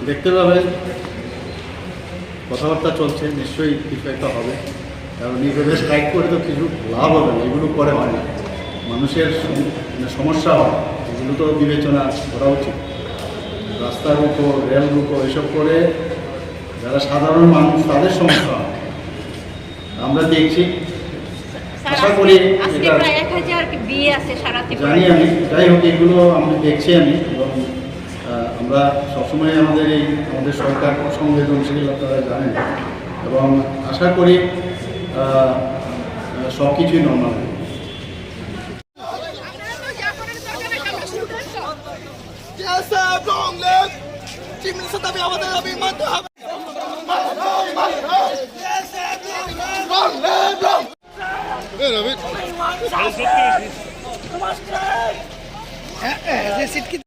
দেখতে পাবেন কথাবার্তা চলছে, নিশ্চয়ই কিছু একটা হবে। কারণ এইভাবে স্ট্রাইক করে তো কিছু লাভ হবে না, এগুলো করে হয় না, মানুষের সমস্যা হয়, এগুলো তো বিবেচনা করা উচিত। রাস্তার উপর রেল রুকো এসব করে যারা সাধারণ মানুষ তাদের সমস্যা হয়, আমরা দেখছি। আশা করি এটা জানি আমি, যাই হোক এগুলো আমি দেখছি আমি, এবং আমরা সবসময় আমাদের সরকার সংবেদনশীল আপনারা জানেন, এবং আশা করি সব কিছুই নর্মাল হবে। সিট